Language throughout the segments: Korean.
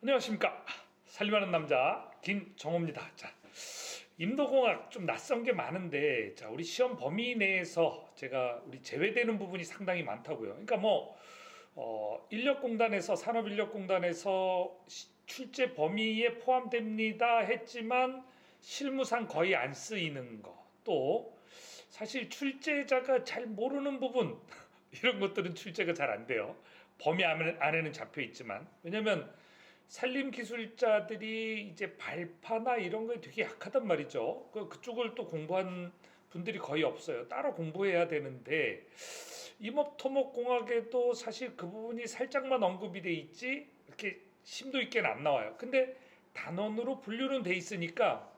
안녕하십니까. 살림하는 남자 김정호입니다. 자, 인도공학 좀 낯선 게 많은데, 자, 우리 시험 범위 내에서 제가 우리 제외되는 부분이 상당히 많다고요. 그러니까 인력공단에서 산업인력공단에서 출제 범위에 포함됩니다 했지만 실무상 거의 안 쓰이는 거, 또 사실 출제자가 잘 모르는 부분 이런 것들은 출제가 잘 안 돼요. 범위 안에는 잡혀 있지만, 왜냐면 산림 기술자들이 이제 발파나 이런 거에 되게 약하단 말이죠. 그쪽을 또 공부한 분들이 거의 없어요. 따로 공부해야 되는데, 임업토목공학에도 사실 그 부분이 살짝만 언급이 돼 있지 이렇게 심도 있게는 안 나와요. 근데 단원으로 분류는 돼 있으니까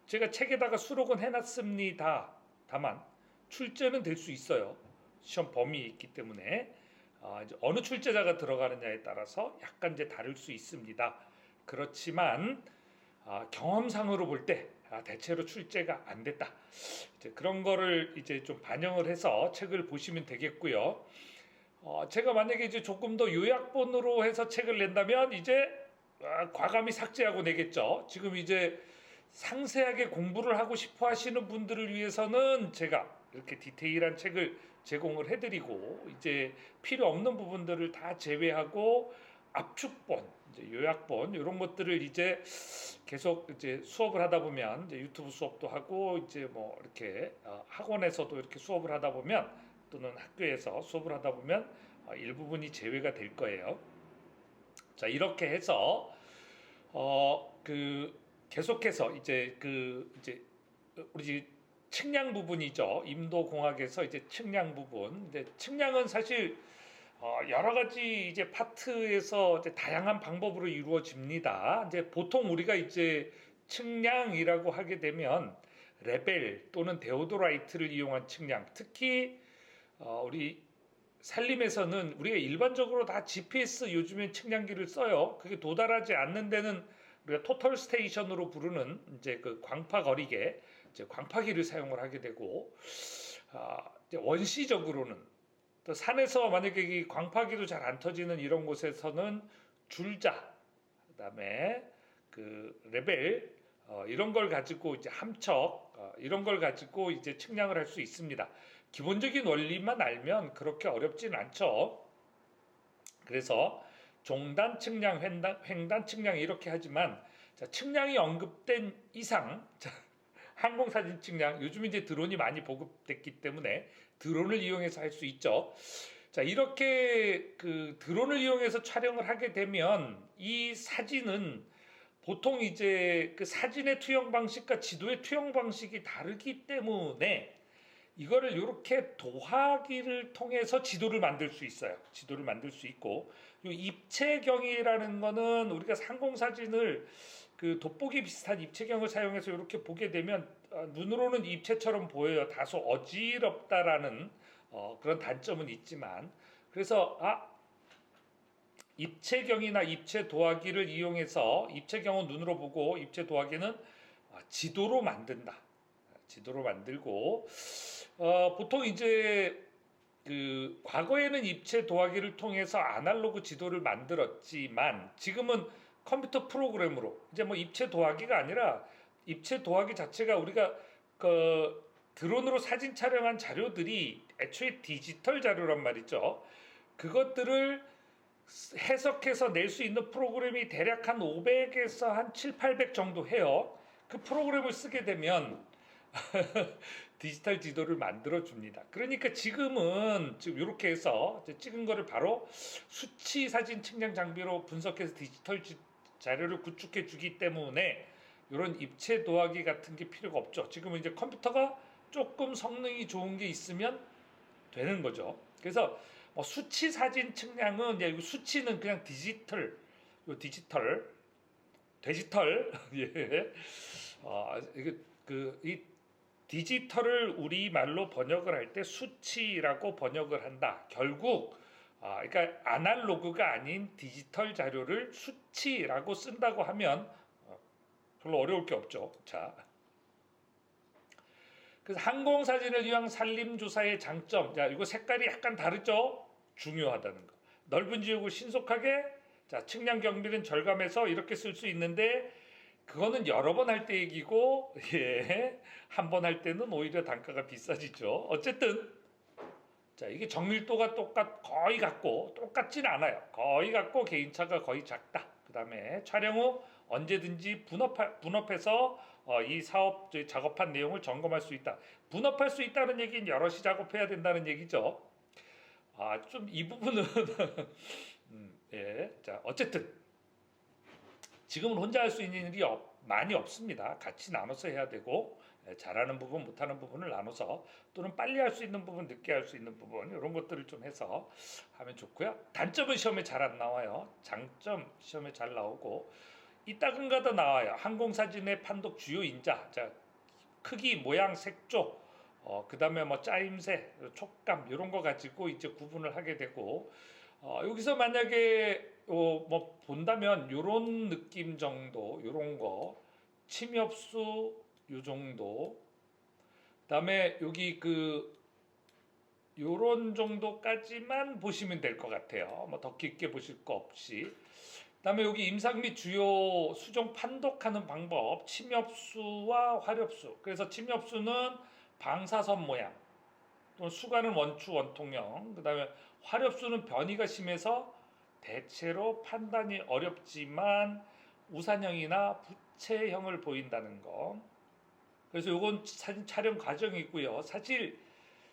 제가 책에다가 수록은 해놨습니다. 다만 출제는 될 수 있어요. 시험 범위 있기 때문에. 이제 어느 출제자가 들어가느냐에 따라서 약간 이제 다를 수 있습니다. 그렇지만 경험상으로 볼 때 대체로 출제가 안 됐다. 이제 그런 거를 이제 좀 반영을 해서 책을 보시면 되겠고요. 제가 만약에 이제 조금 더 요약본으로 해서 책을 낸다면 이제 과감히 삭제하고 내겠죠. 지금 이제 상세하게 공부를 하고 싶어 하시는 분들을 위해서는 제가 이렇게 디테일한 책을 제공을 해드리고, 이제 필요 없는 부분들을 다 제외하고 압축본, 이제 요약본 이런 것들을 이제 계속 이제 수업을 하다 보면, 이제 유튜브 수업도 하고 이제 뭐 이렇게 학원에서도 이렇게 수업을 하다 보면, 또는 학교에서 수업을 하다 보면 일부분이 제외가 될 거예요. 자, 이렇게 해서 계속해서 이제 우리 측량 부분이죠. 임도공학에서 이제 측량 부분. 근데 측량은 사실 여러 가지 이제 파트에서 이제 다양한 방법으로 이루어집니다. 이제 보통 우리가 이제 측량이라고 하게 되면 레벨 또는 데오도라이트를 이용한 측량, 특히 우리 산림에서는 우리가 일반적으로 다 GPS 요즘에 측량기를 써요. 그게 도달하지 않는 데는 우리가 토털 스테이션으로 부르는 이제 그 광파 거리계, 이제 광파기를 사용을 하게 되고, 이제 원시적으로는 또 산에서 만약에 이 광파기도 잘 안 터지는 이런 곳에서는 줄자, 그다음에 그 레벨, 이런 걸 가지고 이제 함척, 이런 걸 가지고 이제 측량을 할 수 있습니다. 기본적인 원리만 알면 그렇게 어렵진 않죠. 그래서 종단 측량, 횡단 측량 이렇게 하지만, 자, 측량이 언급된 이상, 자, 항공사진 측량, 요즘 이제 드론이 많이 보급됐기 때문에 드론을 이용해서 할 수 있죠. 자, 이렇게 그 드론을 이용해서 촬영을 하게 되면 이 사진은 보통 이제 그 사진의 투영 방식과 지도의 투영 방식이 다르기 때문에 이거를 이렇게 도화기를 통해서 지도를 만들 수 있어요. 지도를 만들 수 있고, 입체경이라는 거는 우리가 상공사진을 그 돋보기 비슷한 입체경을 사용해서 이렇게 보게 되면 눈으로는 입체처럼 보여요. 다소 어지럽다라는 그런 단점은 있지만, 그래서 입체경이나 입체 도화기를 이용해서, 입체경은 눈으로 보고 입체 도화기는 지도로 만든다. 지도로 만들고, 보통 이제 그 과거에는 입체 도화기를 통해서 아날로그 지도를 만들었지만, 지금은 컴퓨터 프로그램으로 이제 뭐 입체 도화기가 아니라, 입체 도화기 자체가 우리가 그 드론으로 사진 촬영한 자료들이 애초에 디지털 자료란 말이죠. 그것들을 해석해서 낼 수 있는 프로그램이 대략 한 500에서 한 7, 800 정도 해요. 그 프로그램을 쓰게 되면 디지털 지도를 만들어 줍니다. 그러니까 지금 이렇게 해서 찍은 거를 바로 수치 사진 측량 장비로 분석해서 디지털 자료를 구축해 주기 때문에 이런 입체 도화기 같은 게 필요가 없죠. 지금은 이제 컴퓨터가 조금 성능이 좋은 게 있으면 되는 거죠. 그래서 뭐 수치 사진 측량은, 수치는 그냥 디지털 예. 이게 이 디지털을 우리말로 번역을 할 때 수치라고 번역을 한다. 결국 그러니까 아날로그가 아닌 디지털 자료를 수치라고 쓴다고 하면 별로 어려울 게 없죠. 자, 그래서 항공사진을 위한 산림조사의 장점. 자, 이거 색깔이 약간 다르죠? 중요하다는 거. 넓은 지역을 신속하게 자, 측량 경비는 절감해서 이렇게 쓸 수 있는데 그거는 여러 번 할 때 얘기고 예, 한 번 할 때는 오히려 단가가 비싸지죠. 어쨌든 자, 이게 정밀도가 거의 같고 똑같진 않아요. 거의 같고 개인차가 거의 작다. 그다음에 촬영 후 언제든지 분업해서 이 사업 작업한 내용을 점검할 수 있다. 분업할 수 있다는 얘기는 여럿이 작업해야 된다는 얘기죠. 좀 이 부분은 예. 자, 어쨌든 지금은 혼자 할 수 있는 일이 많이 없습니다. 같이 나눠서 해야 되고 잘하는 부분, 못하는 부분을 나눠서 또는 빨리 할 수 있는 부분, 늦게 할 수 있는 부분 이런 것들을 좀 해서 하면 좋고요. 단점은 시험에 잘 안 나와요. 장점 시험에 잘 나오고 이따금가다 나와요. 항공사진의 판독 주요 인자, 자, 크기, 모양, 색조, 그다음에 뭐 짜임새, 촉감 이런 거 가지고 이제 구분을 하게 되고 여기서 만약에 뭐 본다면 요런 느낌 정도, 요런 거 침엽수 요 정도, 그다음에 여기 요런 정도까지만 보시면 될 것 같아요. 뭐 더 깊게 보실 거 없이. 그다음에 여기 임상 및 주요 수종 판독하는 방법, 침엽수와 화렵수. 그래서 침엽수는 방사선 모양, 또는 수가는 원추 원통형, 그다음에 화렵수는 변이가 심해서 대체로 판단이 어렵지만 우산형이나 부채형을 보인다는 거. 그래서 이건 사진 촬영 과정이고요. 사실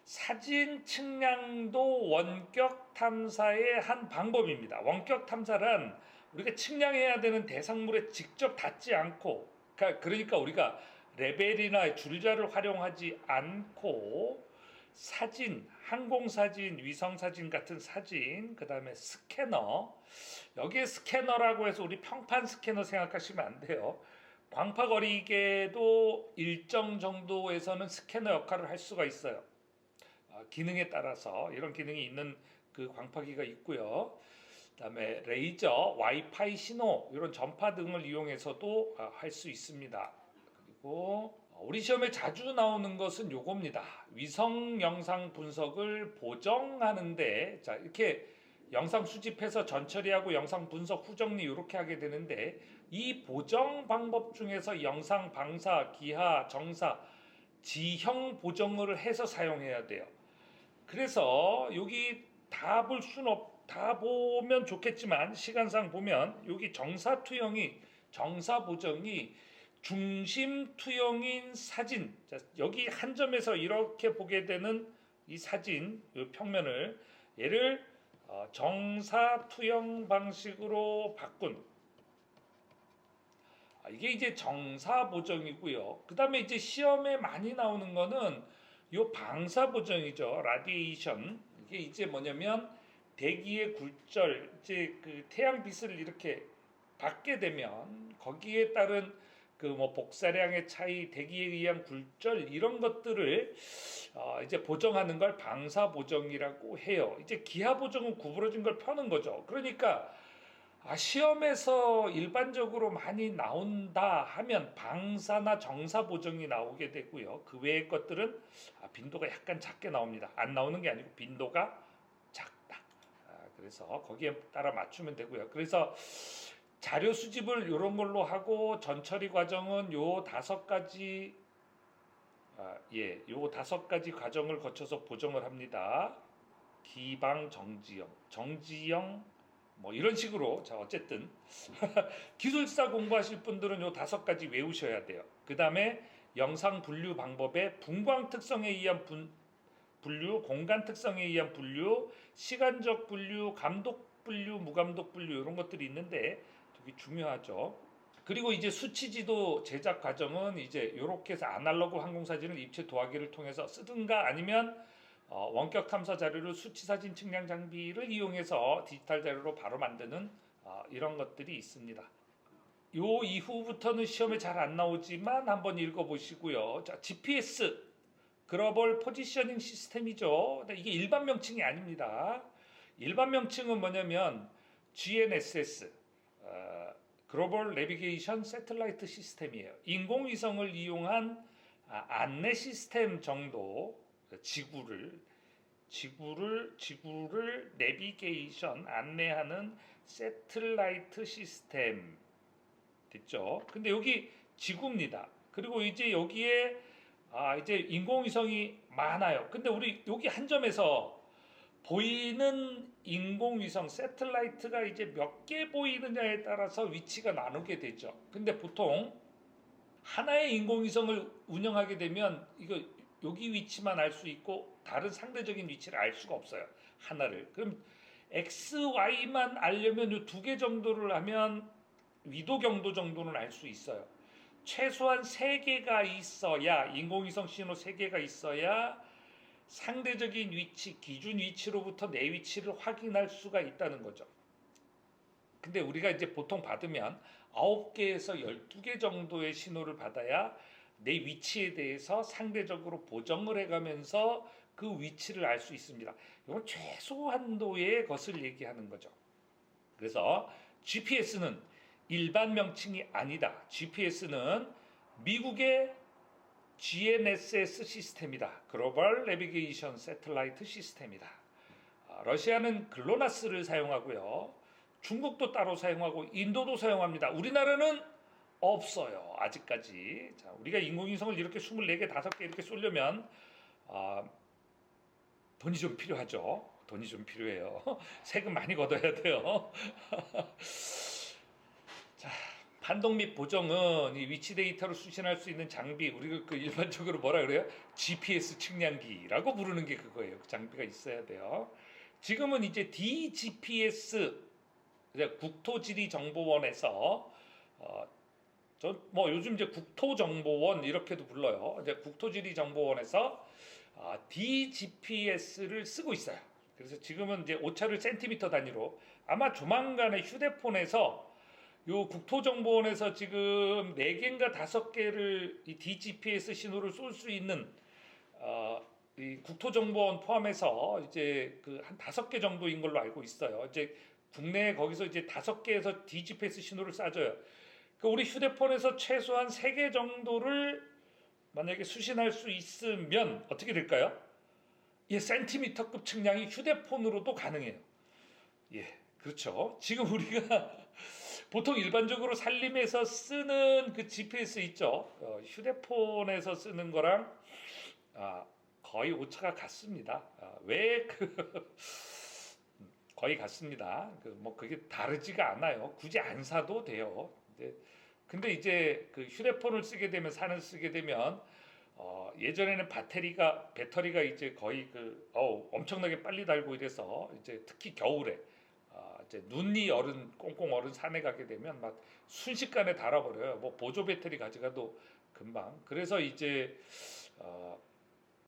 사진 측량도 원격 탐사의 한 방법입니다. 원격 탐사란 우리가 측량해야 되는 대상물에 직접 닿지 않고, 그러니까 우리가 레벨이나 줄자를 활용하지 않고 사진, 항공사진, 위성사진 같은 사진, 그 다음에 스캐너, 여기에 스캐너라고 해서 우리 평판 스캐너 생각하시면 안 돼요. 광파거리계도 일정 정도에서는 스캐너 역할을 할 수가 있어요. 기능에 따라서 이런 기능이 있는 그 광파기가 있고요. 그다음에 레이저, 와이파이 신호 이런 전파 등을 이용해서도 할 수 있습니다. 그리고 우리 시험에 자주 나오는 것은 요겁니다. 위성 영상 분석을 보정하는데, 자, 이렇게 영상 수집해서 전처리하고 영상 분석 후정리 이렇게 하게 되는데, 이 보정 방법 중에서 영상 방사, 기하, 정사, 지형 보정을 해서 사용해야 돼요. 그래서 여기 다 보면 좋겠지만 시간상 보면 여기 정사 보정이 중심 투영인 사진, 자, 여기 한 점에서 이렇게 보게 되는 이 사진, 이 평면을 얘를 정사 투영 방식으로 바꾼, 이게 이제 정사 보정이고요. 그 다음에 이제 시험에 많이 나오는 거는 요 방사 보정이죠. 라디에이션. 이게 이제 뭐냐면 대기의 굴절, 이제 그 태양빛을 이렇게 받게 되면 거기에 따른 그 뭐 복사량의 차이, 대기에 의한 굴절 이런 것들을 이제 보정하는 걸 방사 보정이라고 해요. 이제 기하 보정은 구부러진 걸 펴는 거죠. 그러니까 시험에서 일반적으로 많이 나온다 하면 방사나 정사 보정이 나오게 되고요. 그 외의 것들은 빈도가 약간 작게 나옵니다. 안 나오는 게 아니고 빈도가 작다. 그래서 거기에 따라 맞추면 되고요. 그래서 자료 수집을 이런 걸로 하고 전처리 과정은 요 5가지 요 5가지 과정을 거쳐서 보정을 합니다. 기방 정지형 뭐 이런 식으로. 자, 어쨌든 기술사 공부하실 분들은 요 5가지 외우셔야 돼요. 그 다음에 영상 분류 방법에 분광 특성에 의한 분류, 공간 특성에 의한 분류, 시간적 분류, 감독 분류, 무감독 분류 이런 것들이 있는데 되게 중요하죠. 그리고 이제 수치지도 제작 과정은 이제 이렇게 해서 아날로그 항공사진을 입체 도화기를 통해서 쓰든가 아니면 원격 탐사 자료를 수치사진 측량 장비를 이용해서 디지털 자료로 바로 만드는 이런 것들이 있습니다. 요 이후부터는 시험에 잘 안 나오지만 한번 읽어보시고요. 자, GPS 글로벌 포지셔닝 시스템이죠. 이게 일반 명칭이 아닙니다. 일반 명칭은 뭐냐면 GNSS, 글로벌 내비게이션 세틀라이트 시스템이에요. 인공위성을 이용한 안내 시스템 정도, 지구를 내비게이션 안내하는 세틀라이트 시스템 됐죠? 근데 여기 지구입니다. 그리고 이제 여기에 이제 인공위성이 많아요. 근데 우리 여기 한 점에서 보이는 인공위성 세틀라이트가 이제 몇 개 보이느냐에 따라서 위치가 나누게 되죠. 근데 보통 하나의 인공위성을 운영하게 되면 이거 여기 위치만 알 수 있고 다른 상대적인 위치를 알 수가 없어요. 하나를. 그럼 X, Y만 알려면 이 두 개 정도를 하면 위도 경도 정도는 알 수 있어요. 최소한 3개가 있어야 인공위성 신호 3개가 있어야 상대적인 위치, 기준 위치로부터 내 위치를 확인할 수가 있다는 거죠. 근데 우리가 이제 보통 받으면 9개에서 12개 정도의 신호를 받아야 내 위치에 대해서 상대적으로 보정을 해가면서 그 위치를 알 수 있습니다. 이건 최소한도의 것을 얘기하는 거죠. 그래서 GPS는 일반 명칭이 아니다. GPS는 미국의 GNSS 시스템이다. 글로벌 내비게이션 새틀라이트 시스템이다. 러시아는 글로나스를 사용하고요. 중국도 따로 사용하고 인도도 사용합니다. 우리나라는 없어요. 아직까지. 자, 우리가 인공위성을 이렇게 24개, 5개 이렇게 쏘려면 돈이 좀 필요하죠. 돈이 좀 필요해요. 세금 많이 걷어야 돼요. 자, 판독 및 보정은 이 위치 데이터를 수신할 수 있는 장비, 우리가 그 일반적으로 뭐라 그래요? GPS 측량기라고 부르는 게 그거예요. 그 장비가 있어야 돼요. 지금은 이제 DGPS, 국토지리정보원에서 뭐 요즘 이제 국토정보원 이렇게도 불러요. 이제 국토지리정보원에서 DGPS를 쓰고 있어요. 그래서 지금은 이제 오차를 센티미터 단위로 아마 조만간에 휴대폰에서 요 국토정보원에서 지금 4개인가 5개를 이 DGPS 신호를 쏠 수 있는 이 국토정보원 포함해서 이제 그 한 5개 정도인 걸로 알고 있어요. 이제 국내에 거기서 이제 5개에서 DGPS 신호를 쏴줘요. 그 우리 휴대폰에서 최소한 3개 정도를 만약에 수신할 수 있으면 어떻게 될까요? 예, 센티미터급 측량이 휴대폰으로도 가능해요. 예, 그렇죠. 지금 우리가 보통 일반적으로 살림에서 쓰는 그 GPS 있죠. 휴대폰에서 쓰는 거랑 거의 오차가 같습니다. 왜 거의 같습니다. 뭐 그게 다르지가 않아요. 굳이 안 사도 돼요. 근데 이제 그 휴대폰을 쓰게 되면 쓰게 되면 예전에는 배터리가 이제 거의 엄청나게 빨리 닳고 이래서 이제 특히 겨울에 이제 눈이 꽁꽁 얼은 산에 가게 되면 막 순식간에 닳아버려요. 뭐 보조 배터리 가져가도 금방. 그래서 이제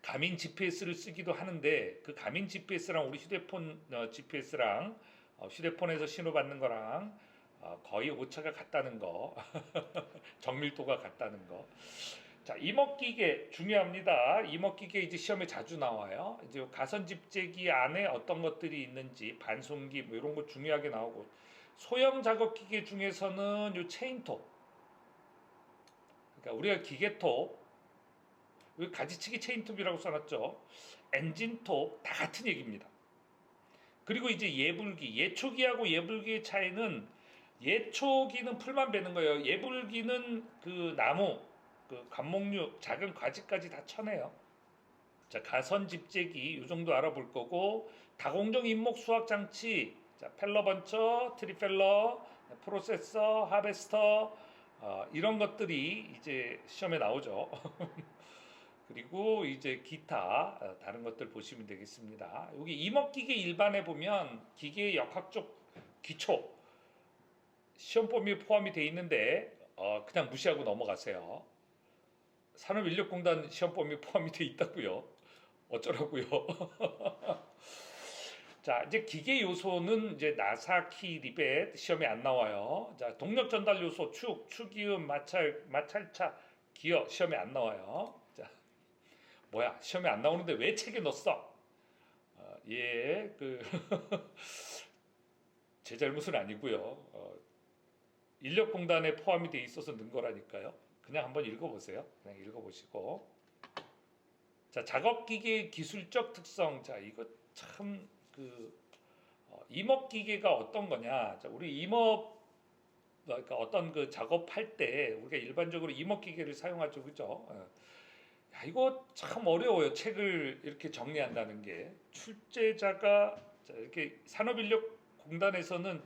가민 GPS를 쓰기도 하는데 그 가민 GPS랑 우리 휴대폰 GPS랑 휴대폰에서 신호 받는 거랑 거의 오차가 같다는 거, 정밀도가 같다는 거. 자, 이목기계 중요합니다. 이목기계 이제 시험에 자주 나와요. 이제 가선 집재기 안에 어떤 것들이 있는지 반송기 뭐 이런 거 중요하게 나오고 소형 작업기계 중에서는 요 체인톱, 그러니까 우리가 기계톱, 여기 가지치기 체인톱이라고 써놨죠. 엔진톱 다 같은 얘기입니다. 그리고 이제 예불기, 예초기하고 예불기의 차이는 예초기는 풀만 베는 거예요. 예불기는 그 나무, 그 감목류, 작은 가지까지 다 쳐내요. 자, 가선 집재기 이 정도 알아볼 거고 다공정 인목 수학 장치, 자, 펠러 번처, 트리펠러, 프로세서, 하베스터 이런 것들이 이제 시험에 나오죠. 그리고 이제 기타 다른 것들 보시면 되겠습니다. 여기 이목기계 일반에 보면 기계의 역학적 기초 시험 범위에 포함이 되어 있는데 그냥 무시하고 넘어가세요. 산업인력공단 시험 범위에 포함이 되어 있다고요. 어쩌라고요? 자, 이제 기계 요소는 이제 나사키, 리벳 시험에 안 나와요. 자, 동력 전달 요소 축이음, 마찰차, 기어 시험에 안 나와요. 자, 뭐야? 시험에 안 나오는데 왜 책에 넣었어? 예, 제 잘못은 아니고요. 인력공단에 포함이 돼 있어서 넣은 거라니까요. 그냥 한번 읽어보세요. 그냥 읽어보시고. 자, 작업기계의 기술적 특성. 자, 이거 참 임업 기계가 어떤 거냐? 자, 우리 임업 그러니까 어떤 그 작업할 때 우리가 일반적으로 임업 기계를 사용하죠, 그죠? 야, 이거 참 어려워요. 책을 이렇게 정리한다는 게 출제자가 자, 이렇게 산업인력공단에서는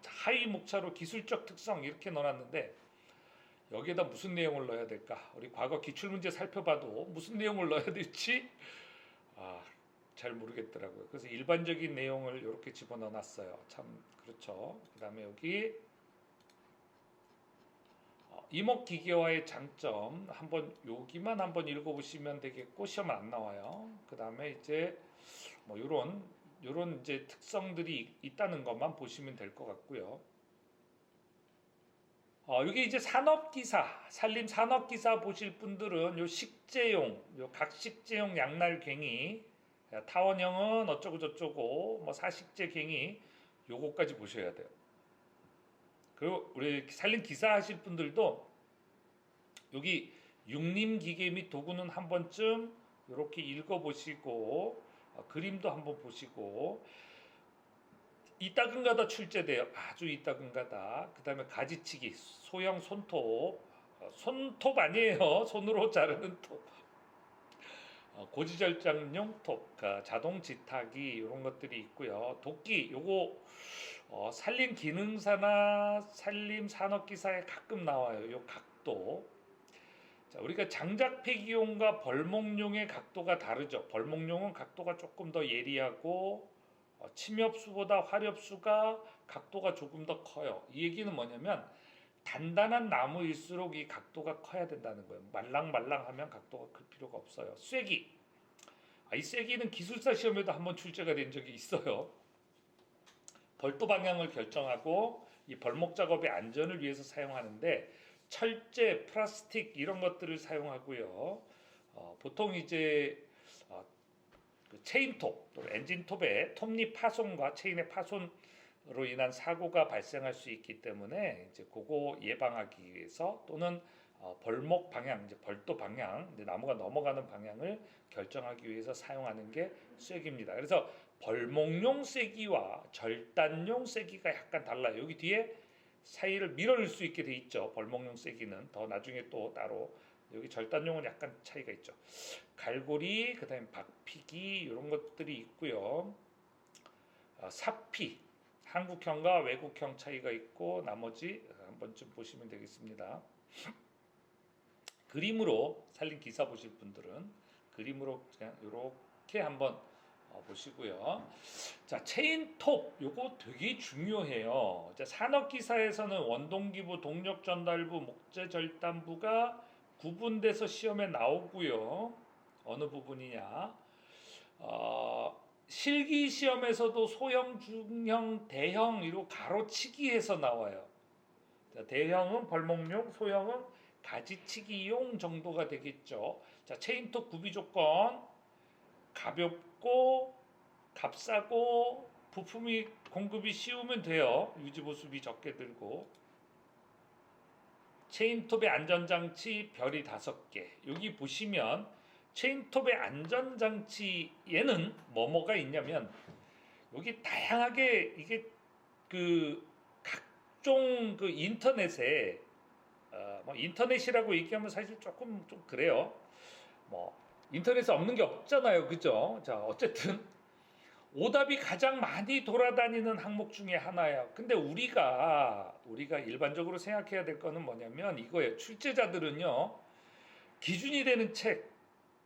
하위 목차로 기술적 특성 이렇게 넣어놨는데 여기에다 무슨 내용을 넣어야 될까? 우리 과거 기출문제 살펴봐도 무슨 내용을 넣어야 될지 잘 모르겠더라고요. 그래서 일반적인 내용을 이렇게 집어넣어놨어요. 참 그렇죠. 그 다음에 여기 이목기계와의 장점 한번 여기만 한번 읽어보시면 되겠고 시험 안 나와요. 그 다음에 이제 뭐 요런 이제 특성들이 있다는 것만 보시면 될 것 같고요. 이게 이제 산업기사, 산림 산업기사 보실 분들은 요 식재용, 요 각식재용 양날괭이, 타원형은 어쩌고 저쩌고, 뭐 사식재 괭이, 요거까지 보셔야 돼요. 그리고 우리 산림 기사 하실 분들도 여기 육림 기계 및 도구는 한 번쯤 이렇게 읽어보시고 그림도 한번 보시고 이따금가다 출제돼요. 아주 이따금가다. 그 다음에 가지치기, 소형 손톱, 손톱 아니에요. 손으로 자르는 톱. 고지절장용 톱, 자동 지타기 이런 것들이 있고요. 도끼, 요거 산림 기능사나 산림 산업기사에 가끔 나와요. 요 각도. 자, 우리가 장작 폐기용과 벌목용의 각도가 다르죠. 벌목용은 각도가 조금 더 예리하고 침엽수보다 화렵수가 각도가 조금 더 커요. 이 얘기는 뭐냐면 단단한 나무일수록 이 각도가 커야 된다는 거예요. 말랑말랑하면 각도가 클 필요가 없어요. 쐐기. 이 쐐기는 기술사 시험에도 한번 출제가 된 적이 있어요. 벌도 방향을 결정하고 이 벌목 작업의 안전을 위해서 사용하는데 철제, 플라스틱 이런 것들을 사용하고요. 보통 이제 그 체인톱 또는 엔진톱의 톱니 파손과 체인의 파손으로 인한 사고가 발생할 수 있기 때문에 이제 그거 예방하기 위해서 또는 벌목 방향, 이제 벌도 방향, 나무가 넘어가는 방향을 결정하기 위해서 사용하는 게 쐐기입니다. 그래서 벌목용 쐐기와 절단용 쐐기가 약간 달라요. 여기 뒤에 사이를 밀어낼 수 있게 돼 있죠. 벌목용 쐐기는 더 나중에 또 따로 여기 절단용은 약간 차이가 있죠. 갈고리, 그다음에 박피기 이런 것들이 있고요. 삽피 한국형과 외국형 차이가 있고 나머지 한 번쯤 보시면 되겠습니다. 그림으로 산림 기사 보실 분들은 그림으로 그냥 이렇게 한번 보시고요. 자, 체인톱 요거 되게 중요해요. 자, 산업기사에서는 원동기부, 동력전달부, 목재절단부가 구분돼서 시험에 나오고요. 어느 부분이냐? 실기 시험에서도 소형, 중형, 대형 이로 가로치기해서 나와요. 자, 대형은 벌목용, 소형은 가지치기용 정도가 되겠죠. 자, 체인톱 구비 조건 가볍고 값싸고 부품이 공급이 쉬우면 돼요. 유지보수비 적게 들고 체인톱의 안전장치 별이 5개. 여기 보시면 체인톱의 안전장치에는 뭐가 있냐면 여기 다양하게 이게 그 각종 그 인터넷에 뭐 인터넷이라고 얘기하면 사실 조금 좀 그래요. 뭐 인터넷에 없는 게 없잖아요, 그죠? 자, 어쨌든 오답이 가장 많이 돌아다니는 항목 중에 하나예요. 근데 우리가 일반적으로 생각해야 될 거는 뭐냐면 이거예요. 출제자들은요 기준이 되는 책,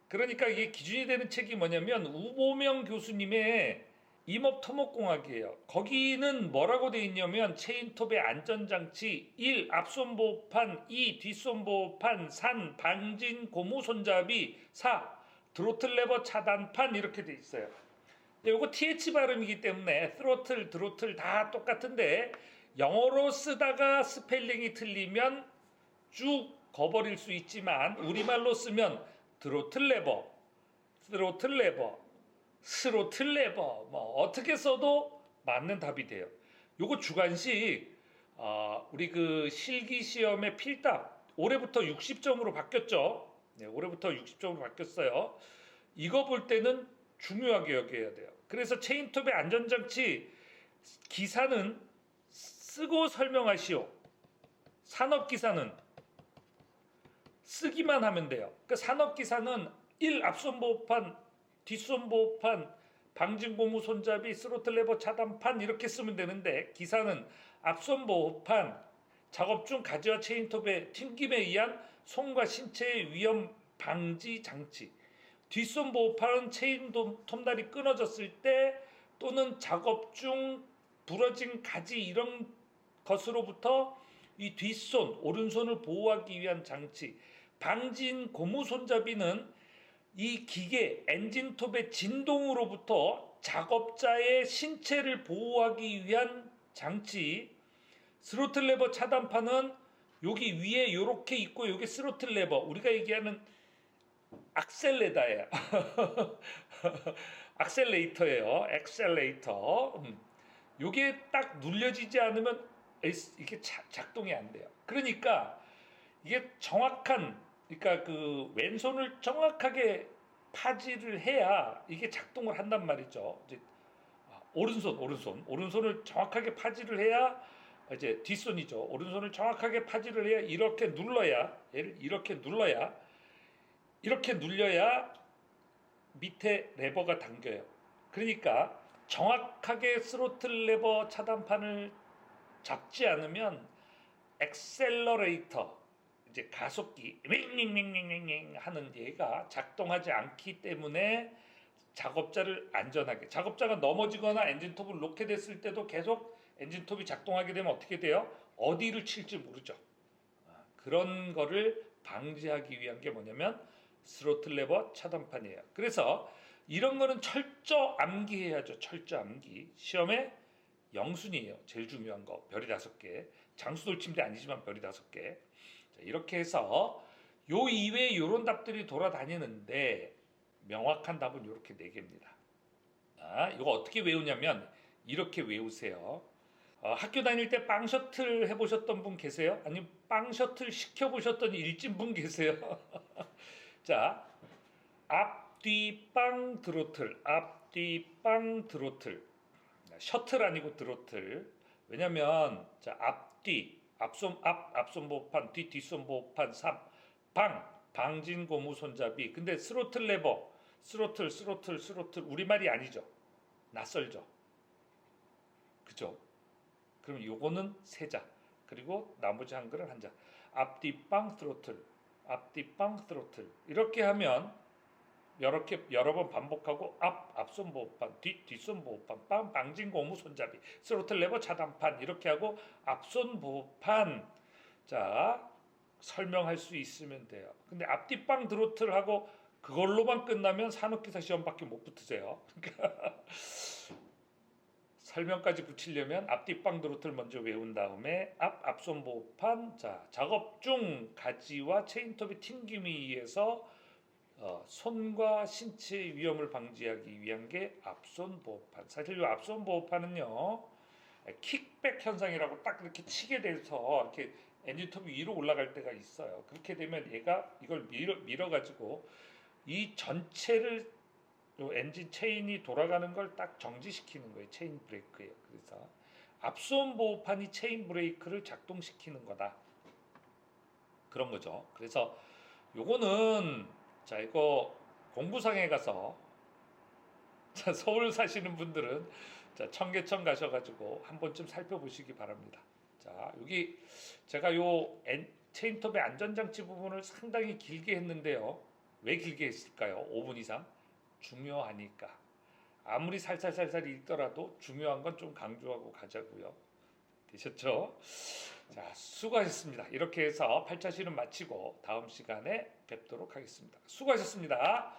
그러니까 이게 기준이 되는 책이 뭐냐면 우보명 교수님의 임업토목공학이에요. 거기는 뭐라고 돼 있냐면 체인톱의 안전장치 1. 앞손보호판 2. 뒷손보호판 3. 방진 고무 손잡이 4. 드로틀 레버 차단판 이렇게 돼 있어요. 요거 TH 발음이기 때문에 드로틀 다 똑같은데 영어로 쓰다가 스펠링이 틀리면 쭉 거버릴 수 있지만 우리말로 쓰면 드로틀 레버, 스로틀 레버 뭐 어떻게 써도 맞는 답이 돼요. 요거 주관식 우리 그 실기 시험의 필답 올해부터 60점으로 바뀌었죠. 네, 올해부터 60점으로 바뀌었어요. 이거 볼 때는 중요하게 여겨야 돼요. 그래서 체인톱의 안전장치 기사는 쓰고 설명하시오. 산업기사는 쓰기만 하면 돼요. 그러니까 산업기사는 1. 앞손보호판, 뒷손보호판, 방진고무 손잡이, 스로틀 레버 차단판 이렇게 쓰면 되는데, 기사는 앞손보호판, 작업 중 가지와 체인톱의 튕김에 의한 손과 신체의 위험 방지 장치, 뒷손보호판은 체인 톱날이 끊어졌을 때 또는 작업 중 부러진 가지 이런 것으로부터 이 뒷손, 오른손을 보호하기 위한 장치, 방진 고무 손잡이는 이 기계 엔진톱의 진동으로부터 작업자의 신체를 보호하기 위한 장치, 스로틀 레버 차단판은 여기 위에 이렇게 있고 여기 스로틀 레버, 우리가 얘기하는 악셀레다예요. 악셀레이터예요. 액셀레이터. 요게 딱 눌려지지 않으면 이게 작동이 안 돼요. 그러니까 이게 정확한, 그러니까 그 왼손을 정확하게 파지를 해야 이게 작동을 한단 말이죠. 이제 오른손을 정확하게 파지를 해야, 이제 뒷손이죠. 오른손을 정확하게 파지를 해야 이렇게 눌러야, 얘를 이렇게 눌려야 밑에 레버가 당겨요. 그러니까 정확하게 스로틀 레버 차단판을 잡지 않으면 액셀러레이터, 이제 가속기 윙윙윙윙윙 하는 얘가 작동하지 않기 때문에 작업자가 넘어지거나 엔진톱을 놓게 됐을 때도 계속 엔진톱이 작동하게 되면 어떻게 돼요? 어디를 칠지 모르죠. 그런 거를 방지하기 위한 게 뭐냐면 스로틀 레버 차단판이에요. 그래서 이런 거는 철저 암기해야죠. 철저 암기. 시험에 영순이에요. 제일 중요한 거. 별이 5개. 장수돌침대 아니지만 별이 5개. 자, 이렇게 해서 요 이외에 이런 답들이 돌아다니는데 명확한 답은 이렇게 4개입니다. 이거 어떻게 외우냐면 이렇게 외우세요. 학교 다닐 때 빵 셔틀 해보셨던 분 계세요? 아니면 빵 셔틀 시켜보셨던 일진 분 계세요? 자, 앞뒤빵 드로틀, 앞뒤빵 드로틀. 셔틀 아니고 드로틀. 왜냐면 자, 앞손 보호판, 뒷손 보호판 3, 방진 고무 손잡이. 근데 스로틀 레버, 스로틀 우리말이 아니죠. 낯설죠. 그죠? 그럼 요거는 3자. 그리고 나머지 한글은 1자. 앞뒤빵 스로틀. 이렇게 하면 여러 번 반복하고 앞손 보호판, 뒷손 보호판, 방진 고무 손잡이, 스로틀 레버 차단판 이렇게 하고 앞손 보호판. 자, 설명할 수 있으면 돼요. 근데 앞뒤빵 드로틀하고 그걸로만 끝나면 산업기사 시험밖에 못 붙으세요. 그러니까 설명까지 붙이려면 앞뒤빵 드로틀 먼저 외운 다음에 앞손 보호판. 자, 작업 중 가지와 체인톱의 튕김에 의해서 손과 신체의 위험을 방지하기 위한 게 앞손 보호판. 사실 이 앞손 보호판은요, 킥백 현상이라고 딱 이렇게 치게 돼서 이렇게 엔진톱이 위로 올라갈 때가 있어요. 그렇게 되면 얘가 이걸 밀어가지고 이 전체를 엔진 체인이 돌아가는 걸 딱 정지시키는 거예요. 체인 브레이크예요. 그래서 앞손 보호판이 체인 브레이크를 작동시키는 거다. 그런 거죠. 그래서 요거는 자, 이거 공부상에 가서 자, 서울 사시는 분들은 자, 청계천 가셔가지고 한 번쯤 살펴보시기 바랍니다. 자, 여기 제가 요 체인톱의 안전장치 부분을 상당히 길게 했는데요. 왜 길게 했을까요? 5분 이상? 중요하니까. 아무리 살살 읽더라도 중요한 건 좀 강조하고 가자고요. 되셨죠? 자, 수고하셨습니다. 이렇게 해서 8차 시는 마치고 다음 시간에 뵙도록 하겠습니다. 수고하셨습니다.